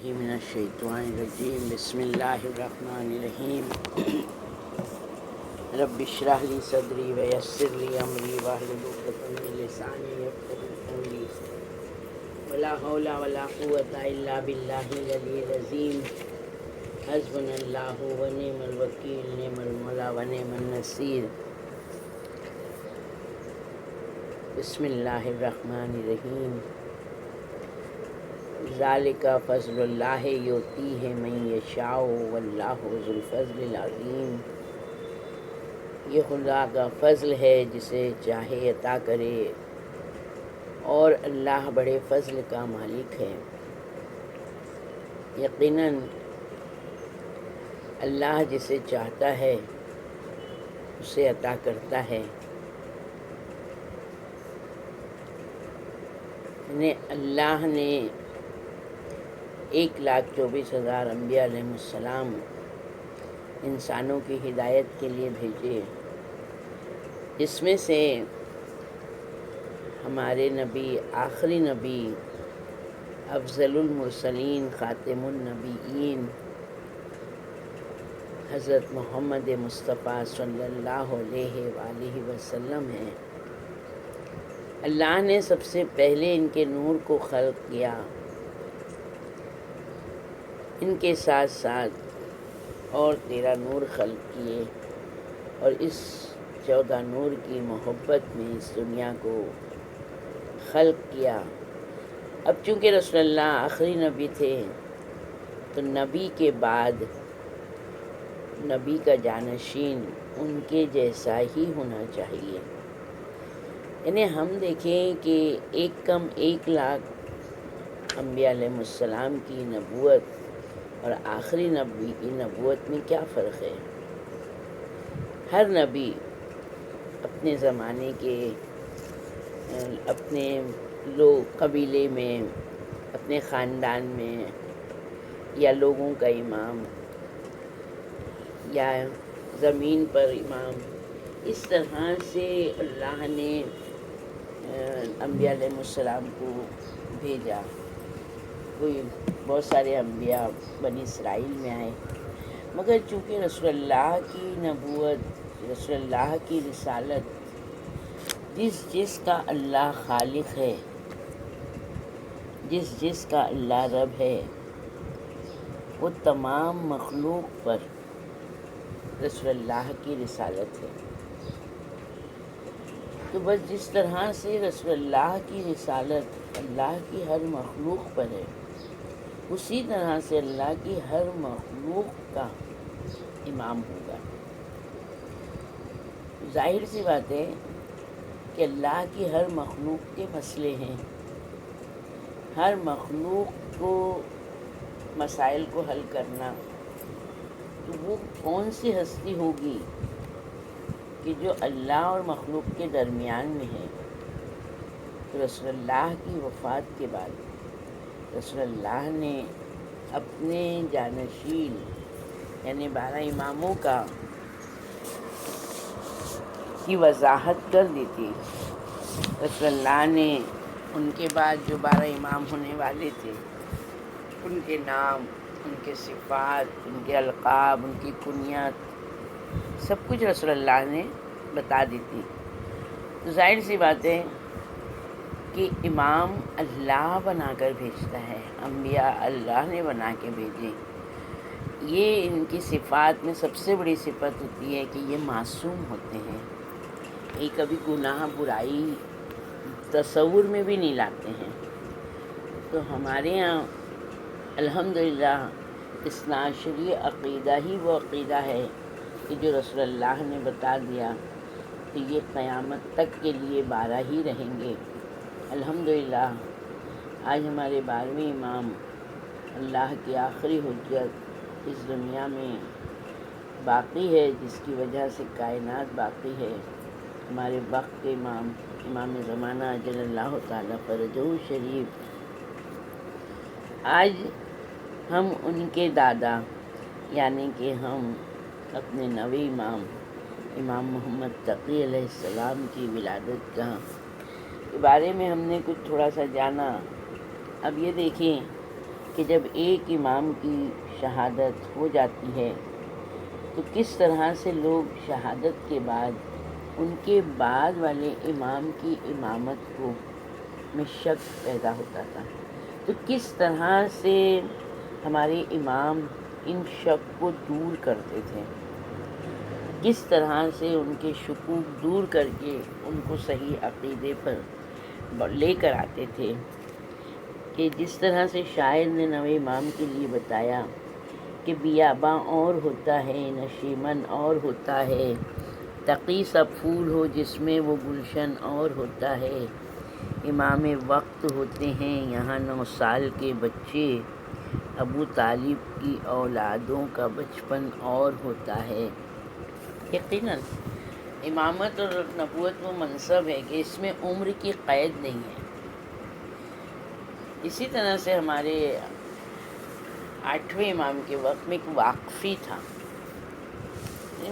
من الشیطان الرجیم بسم اللہ الرحمن الرحیم رب اشرح لی صدری ویسر لی امری واحلل عقدۃ من لسانی یفقهوا قولی ولا حول ولا قوة الا باللہ العلی العظیم حسبنا اللہ ونعم الوکیل نعم المولا ونعم النصیر بسم اللہ الرحمن الرحیم ذالک فضل اللہ یؤتیہ من یشاء واللہ ذو الفضل العظیم، یہ خدا کا فضل ہے جسے چاہے عطا کرے اور اللہ بڑے فضل کا مالک ہے۔ یقیناً اللہ جسے چاہتا ہے اسے عطا کرتا ہے۔ اللہ نے 1,24,000 انبیاء علیہ السلام انسانوں کی ہدایت کے لیے بھیجے، جس میں سے ہمارے نبی، آخری نبی، افضل المرسلین، خاتم النبیین حضرت محمد مصطفیٰ صلی اللہ علیہ وآلہ وسلم ہیں۔ اللہ نے سب سے پہلے ان کے نور کو خلق کیا، ان کے ساتھ ساتھ اور 13 نور خلق کیے، اور اس 14 نور کی محبت میں اس دنیا کو خلق کیا۔ اب چونکہ رسول اللہ آخری نبی تھے تو نبی کے بعد نبی کا جانشین ان کے جیسا ہی ہونا چاہیے۔ یعنی ہم دیکھیں کہ 1,01,00,000 انبیاء علیہ السلام کی نبوت اور آخری نبی کی نبوت میں کیا فرق ہے؟ ہر نبی اپنے زمانے کے، اپنے قبیلے میں، اپنے خاندان میں، یا لوگوں کا امام، یا زمین پر امام، اس طرح سے اللہ نے انبیاء علیہ السلام کو بھیجا۔ کوئی بہت سارے انبیاء بنی اسرائیل میں آئے، مگر چونکہ رسول اللہ کی نبوت، رسول اللہ کی رسالت، جس کا اللہ خالق ہے، جس کا اللہ رب ہے، وہ تمام مخلوق پر رسول اللہ کی رسالت ہے۔ تو بس جس طرح سے رسول اللہ کی رسالت اللہ کی ہر مخلوق پر ہے، اسی طرح سے اللہ کی ہر مخلوق کا امام ہوگا۔ ظاہر سی بات ہے کہ اللہ کی ہر مخلوق کے مسئلے ہیں، ہر مخلوق کو مسائل کو حل کرنا، تو وہ کون سی ہستی ہوگی کہ جو اللہ اور مخلوق کے درمیان میں ہے؟ تو رسول اللہ کی وفات کے بعد رسول اللہ نے اپنے جانشین یعنی 12 اماموں کی وضاحت کر دی تھی۔ رسول اللہ نے ان کے بعد جو 12 امام ہونے والے تھے، ان کے نام، ان کے صفات، ان کے القاب، ان کی کنیات، سب کچھ رسول اللہ نے بتا دی تھی۔ تو ظاہر سی بات ہے کہ امام اللہ بنا کر بھیجتا ہے، انبیاء اللہ نے بنا کے بھیجے۔ یہ ان کی صفات میں سب سے بڑی صفت ہوتی ہے کہ یہ معصوم ہوتے ہیں، یہ کبھی گناہ، برائی تصور میں بھی نہیں لاتے ہیں۔ تو ہمارے ہاں الحمدللہ اثنا عشری عقیدہ ہی وہ عقیدہ ہے کہ جو رسول اللہ نے بتا دیا کہ یہ قیامت تک کے لیے 12 ہی رہیں گے۔ الحمدللہ آج ہمارے 12ویں امام، اللہ کی آخری حجت اس دنیا میں باقی ہے، جس کی وجہ سے کائنات باقی ہے، ہمارے وقت کے امام، امام زمانہ اجل اللہ تعالیٰ فرجہ شریف۔ آج ہم ان کے دادا یعنی کہ ہم اپنے نویں امام، امام محمد تقی علیہ السلام کی ولادت کے بارے میں ہم نے کچھ تھوڑا سا جانا۔ اب یہ دیکھیں کہ جب ایک امام کی شہادت ہو جاتی ہے تو کس طرح سے لوگ شہادت کے بعد ان کے بعد والے امام کی امامت کو میں شک پیدا ہوتا تھا، تو کس طرح سے ہمارے امام ان شک کو دور کرتے تھے، کس طرح سے ان کے شکوک دور کر کے ان کو صحیح عقیدے پر لے کر آتے تھے، کہ جس طرح سے شاعر نے نوے امام کے لیے بتایا کہ بیاباں اور ہوتا ہے نشیمن اور ہوتا ہے، تقی سا پھول ہو جس میں وہ گلشن اور ہوتا ہے، امام وقت ہوتے ہیں یہاں 9 سال کے بچے، ابو طالب کی اولادوں کا بچپن اور ہوتا ہے۔ یقیناً امامت اور نبوت وہ منصب ہے کہ اس میں عمر کی قید نہیں ہے۔ اسی طرح سے ہمارے 8ویں امام کے وقت میں ایک واقفی تھا،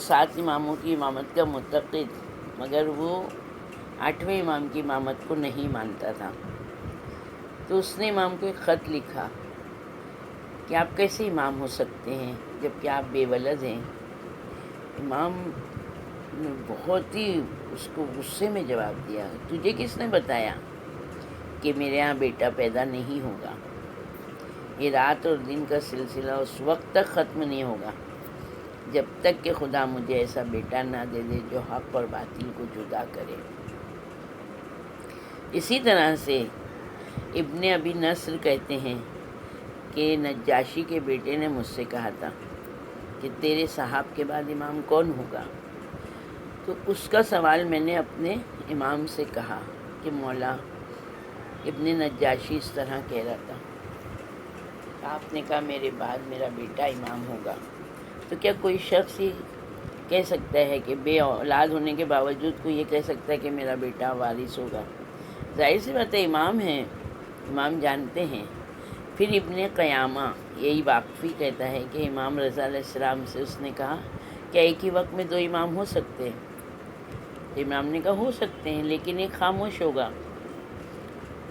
7 اماموں کی امامت کا معتقد، مگر وہ 8ویں امام کی امامت کو نہیں مانتا تھا، تو اس نے امام کو ایک خط لکھا کہ آپ کیسے امام ہو سکتے ہیں جبکہ آپ بے ولد ہیں۔ امام نے بہت ہی اس کو غصے میں جواب دیا، تجھے کس نے بتایا کہ میرے ہاں بیٹا پیدا نہیں ہوگا؟ یہ رات اور دن کا سلسلہ اس وقت تک ختم نہیں ہوگا جب تک کہ خدا مجھے ایسا بیٹا نہ دے دے جو حق اور باطل کو جدا کرے۔ اسی طرح سے ابن ابی نصر کہتے ہیں کہ نجاشی کے بیٹے نے مجھ سے کہا تھا کہ تیرے صاحب کے بعد امام کون ہوگا؟ تو اس کا سوال میں نے اپنے امام سے کہا کہ مولا ابن نجاشی اس طرح کہہ رہا تھا، آپ نے کہا میرے بعد میرا بیٹا امام ہوگا، تو کیا کوئی شخص یہ کہہ سکتا ہے کہ بے اولاد ہونے کے باوجود کوئی یہ کہہ سکتا ہے کہ میرا بیٹا وارث ہوگا؟ ظاہر سی بات ہے امام ہیں، امام جانتے ہیں۔ پھر ابن قیامہ یہی واقفی کہتا ہے کہ امام رضا علیہ السلام سے اس نے کہا کہ ایک ہی وقت میں 2 امام ہو سکتے ہیں؟ تو امام نے کہا ہو سکتے ہیں لیکن ایک خاموش ہوگا۔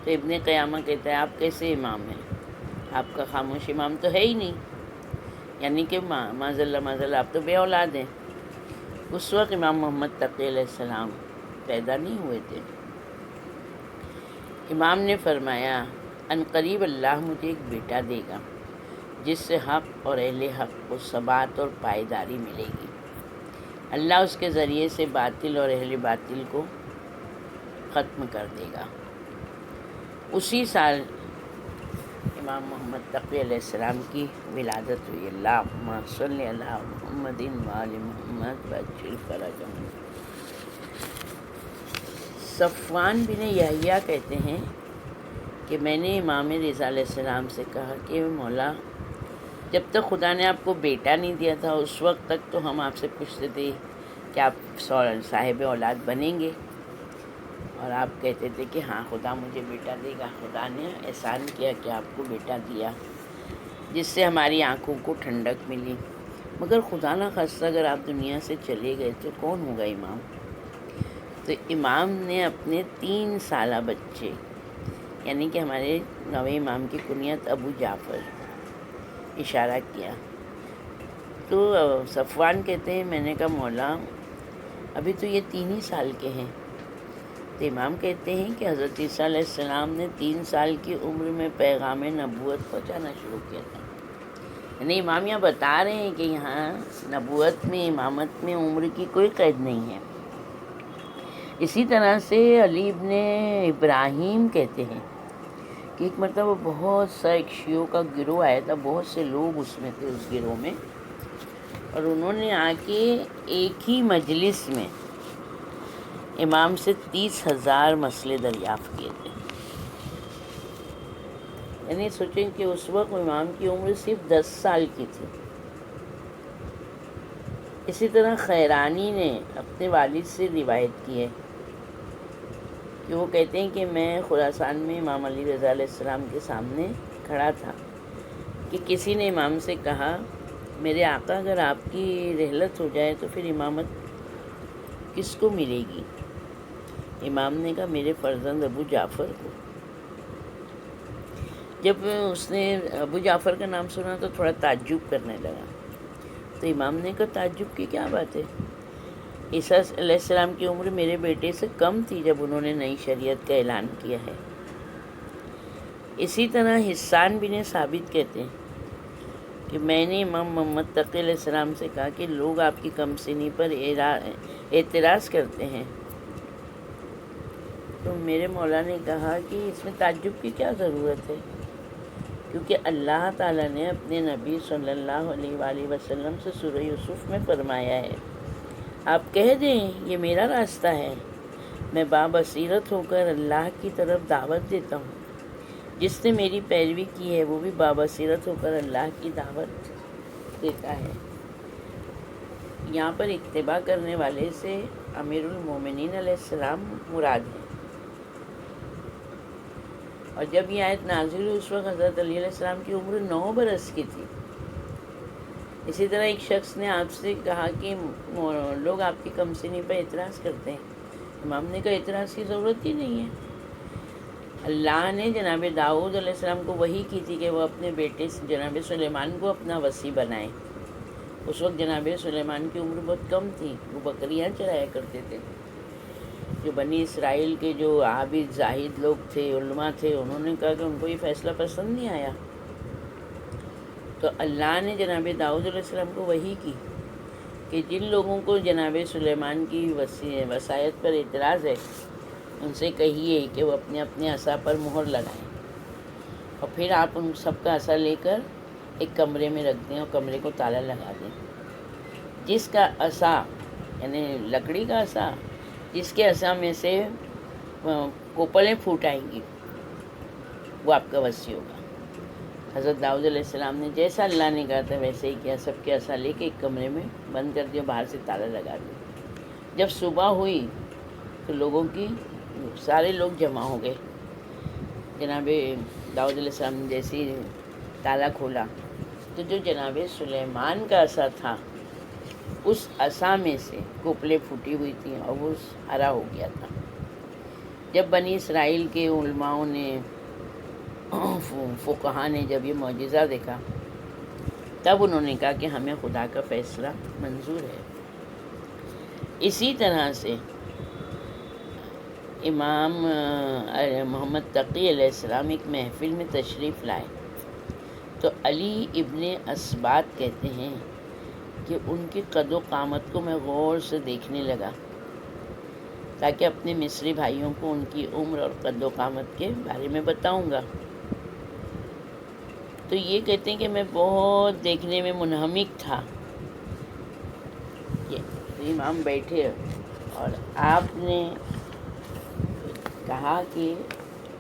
تو ابن قیامہ کہتا ہے آپ کیسے امام ہیں؟ آپ کا خاموش امام تو ہے ہی نہیں، یعنی کہ معاذ اللہ آپ تو بے اولاد ہیں۔ اس وقت امام محمد تقی علیہ السلام پیدا نہیں ہوئے تھے۔ امام نے فرمایا عنقریب اللہ مجھے ایک بیٹا دے گا جس سے حق اور اہل حق کو ثبات اور پائیداری ملے گی، اللہ اس کے ذریعے سے باطل اور اہل باطل کو ختم کر دے گا۔ اسی سال امام محمد تقی علیہ السلام کی ولادت ہوئی۔ اللہم صلی علی محمد وآل محمد وعجل فرجہم۔ صفوان بن یحییٰ کہتے ہیں کہ میں نے امام رضا علیہ السلام سے کہا کہ مولا جب تک خدا نے آپ کو بیٹا نہیں دیا تھا اس وقت تک تو ہم آپ سے پوچھتے تھے کہ آپ صاحب اولاد بنیں گے، اور آپ کہتے تھے کہ ہاں خدا مجھے بیٹا دے گا۔ خدا نے احسان کیا کہ آپ کو بیٹا دیا جس سے ہماری آنکھوں کو ٹھنڈک ملی، مگر خدا نہ خواستہ اگر آپ دنیا سے چلے گئے تو کون ہوگا امام؟ تو امام نے اپنے 3 سالہ بچے، یعنی کہ ہمارے 9ویں امام کی کنیت ابو جعفر، اشارہ کیا۔ تو صفوان کہتے ہیں میں نے کہا مولا ابھی تو یہ 3 ہی سال کے ہیں۔ تو امام کہتے ہیں کہ حضرت عیسیٰ علیہ السلام نے 3 سال کی عمر میں پیغام نبوت پہنچانا شروع کیا تھا، یعنی امام یہاں بتا رہے ہیں کہ یہاں نبوت میں امامت میں عمر کی کوئی قید نہیں ہے۔ اسی طرح سے علی ابن ابراہیم کہتے ہیں کہ ایک مرتبہ بہت سا ایک شیعوں کا گروہ آیا تھا، بہت سے لوگ اس میں تھے اس گروہ میں، اور انہوں نے آ کے ایک ہی مجلس میں امام سے 30,000 مسئلے دریافت کیے تھے۔ یعنی سوچیں کہ اس وقت امام کی عمر صرف 10 سال کی تھی۔ اسی طرح خیرانی نے اپنے والد سے روایت کی ہے کہ وہ کہتے ہیں کہ میں خراسان میں امام علی رضا علیہ السلام کے سامنے کھڑا تھا کہ کسی نے امام سے کہا میرے آقا اگر آپ کی رحلت ہو جائے تو پھر امامت کس کو ملے گی؟ امام نے کہا میرے فرزند ابو جعفر کو۔ جب اس نے ابو جعفر کا نام سنا تو تھوڑا تعجب کرنے لگا. تو امام نے کہا تعجب کی کیا بات ہے؟ عیسیٰ علیہ السلام کی عمر میرے بیٹے سے کم تھی جب انہوں نے نئی شریعت کا اعلان کیا ہے. اسی طرح حسان بن ثابت کہتے ہیں کہ میں نے امام محمد تقی علیہ السلام سے کہا کہ لوگ آپ کی کم سنی پر اعتراض کرتے ہیں. تو میرے مولا نے کہا کہ اس میں تعجب کی کیا ضرورت ہے، کیونکہ اللہ تعالیٰ نے اپنے نبی صلی اللہ علیہ وآلہ وسلم سے سورہ یوسف میں فرمایا ہے، آپ کہہ دیں یہ میرا راستہ ہے، میں بابصیرت ہو کر اللہ کی طرف دعوت دیتا ہوں. جس نے میری پیروی کی ہے وہ بھی بابصیرت ہو کر اللہ کی دعوت دیتا ہے. یہاں پر اتباع کرنے والے سے امیر المومنین علیہ السلام مراد ہے. اور جب یہ آیت نازل ہوئی اس وقت حضرت علی علیہ السلام کی عمر 9 برس کی تھی. اسی طرح ایک شخص نے آپ سے کہا کہ لوگ آپ کی کم سنی پر اعتراض کرتے ہیں. امام نے کہا اعتراض کی ضرورت ہی نہیں ہے. اللہ نے جناب داؤد علیہ السلام کو وحی کی تھی کہ وہ اپنے بیٹے جناب سلیمان کو اپنا وصی بنائے. اس وقت جناب سلیمان کی عمر بہت کم تھی، وہ بکریاں چرایا کرتے تھے. جو بنی اسرائیل کے جو عابد زاہد لوگ تھے، علماء تھے، انہوں نے کہا کہ ان کو یہ فیصلہ پسند نہیں آیا. تو اللہ نے جناب داؤد علیہ السلام کو وحی کی کہ جن لوگوں کو جناب سلیمان کی وصایت پر اعتراض ہے ان سے کہیے کہ وہ اپنے اپنے عصا پر مہر لگائیں، اور پھر آپ ان سب کا عصا لے کر ایک کمرے میں رکھ دیں اور کمرے کو تالا لگا دیں. جس کا عصا یعنی لکڑی کا عصا جس کے عصا میں سے کوپلیں پھوٹ آئیں گی وہ آپ کا وصی ہوگا. حضرت داؤد علیہ السلام نے جیسا اللہ نے کہا تھا ویسے ہی کیا. سب کے عصا لے کے ایک کمرے میں بند کر دیا، باہر سے تالا لگا دیا. جب صبح ہوئی تو سارے لوگ جمع ہو گئے. جناب داؤد علیہ السلام نے جیسے ہی تالا کھولا تو جو جناب سلیمان کا عصا تھا اس عصا میں سے کوپلیں پھوٹی ہوئی تھیں اور وہ ہرا ہو گیا تھا. جب بنی اسرائیل کے علماؤں نے فقہا نے جب یہ معجزہ دیکھا تب انہوں نے کہا کہ ہمیں خدا کا فیصلہ منظور ہے. اسی طرح سے امام محمد تقی علیہ السلام ایک محفل میں تشریف لائے تو علی ابن اسبات کہتے ہیں کہ ان کی قد و قامت کو میں غور سے دیکھنے لگا تاکہ اپنے مصری بھائیوں کو ان کی عمر اور قد و قامت کے بارے میں بتاؤں گا. تو یہ کہتے ہیں کہ میں بہت دیکھنے میں منہمک تھا. یہ امام بیٹھے اور آپ نے کہا کہ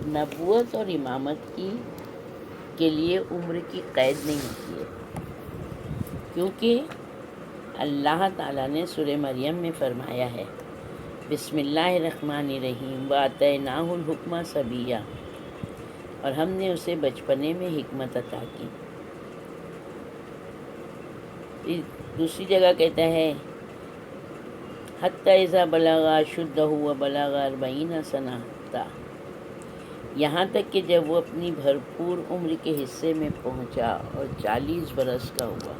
نبوت اور امامت کے لیے عمر کی قید نہیں ہوتی ہے، کیونکہ اللہ تعالیٰ نے سورہ مریم میں فرمایا ہے بسم اللہ الرحمن الرحیم وآتیناہ الحکم صبیہ، اور ہم نے اسے بچپنے میں حکمت عطا کی. دوسری جگہ کہتا ہے حتی اذا بلغ اشدہ وبلغ 40 سنہ، یہاں تک کہ جب وہ اپنی بھرپور عمر کے حصے میں پہنچا اور 40 برس کا ہوا.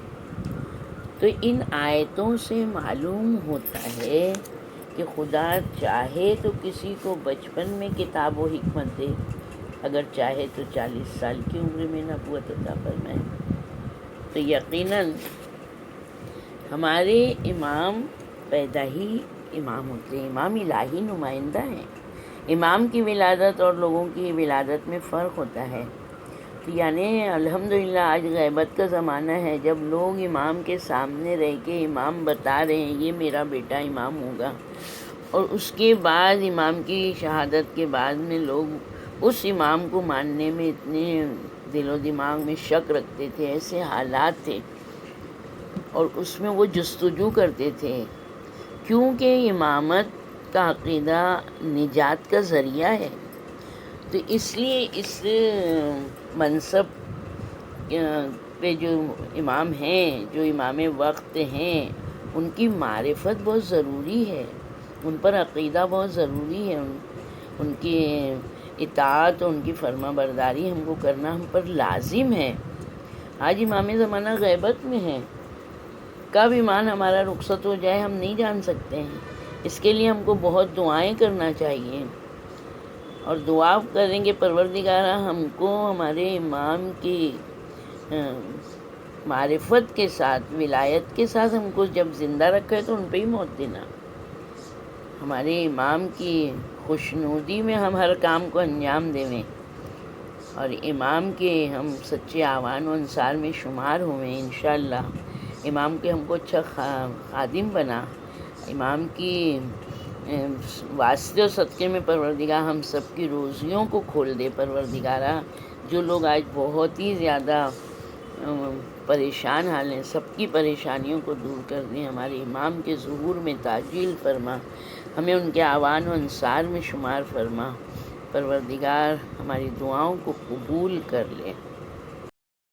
تو ان آیتوں سے معلوم ہوتا ہے کہ خدا چاہے تو کسی کو بچپن میں کتاب و حکمت دے، اگر چاہے تو 40 سال کی عمر میں نبوت عطا فرمائے. تو یقیناً ہمارے امام پیدا ہی امام ہوتے ہیں، امام الہی نمائندہ ہیں. امام کی ولادت اور لوگوں کی ولادت میں فرق ہوتا ہے. تو یعنی الحمدللہ آج غیبت کا زمانہ ہے، جب لوگ امام کے سامنے رہ کے امام بتا رہے ہیں یہ میرا بیٹا امام ہوگا، اور اس کے بعد امام کی شہادت کے بعد میں لوگ اس امام کو ماننے میں اتنے دل و دماغ میں شک رکھتے تھے، ایسے حالات تھے، اور اس میں وہ جستجو کرتے تھے کیونکہ امامت کا عقیدہ نجات کا ذریعہ ہے. تو اس لیے اس منصب پہ جو امام ہیں، جو امام وقت ہیں، ان کی معرفت بہت ضروری ہے، ان پر عقیدہ بہت ضروری ہے، ان کے اطاعت اور ان کی فرما برداری ہم کو کرنا ہم پر لازم ہے۔ آج امام زمانہ غیبت میں ہے، کب ایمان ہمارا رخصت ہو جائے ہم نہیں جان سکتے ہیں۔ اس کے لیے ہم کو بہت دعائیں کرنا چاہیے، اور دعا کریں گے پروردگارہ ہم کو ہمارے امام کی معرفت کے ساتھ، ولایت کے ساتھ ہم کو جب زندہ رکھے تو ان پہ ہی موت دینا۔ ہمارے امام کی خوشنودی میں ہم ہر کام کو انجام دیں، اور امام کے ہم سچے اعوان و انصار میں شمار ہوئیں انشاءاللہ۔ امام کے ہم کو اچھا خادم بنا، امام کی واسطے و صدقے میں پروردگار ہم سب کی روزیوں کو کھول دے پروردگارہ۔ جو لوگ آج بہت ہی زیادہ پریشان حال ہیں، سب کی پریشانیوں کو دور کر دیں، ہمارے امام کے ظہور میں تعجیل فرما، ہمیں ان کے اعوان و انصار میں شمار فرما، پروردگار ہماری دعاؤں کو قبول کر لے۔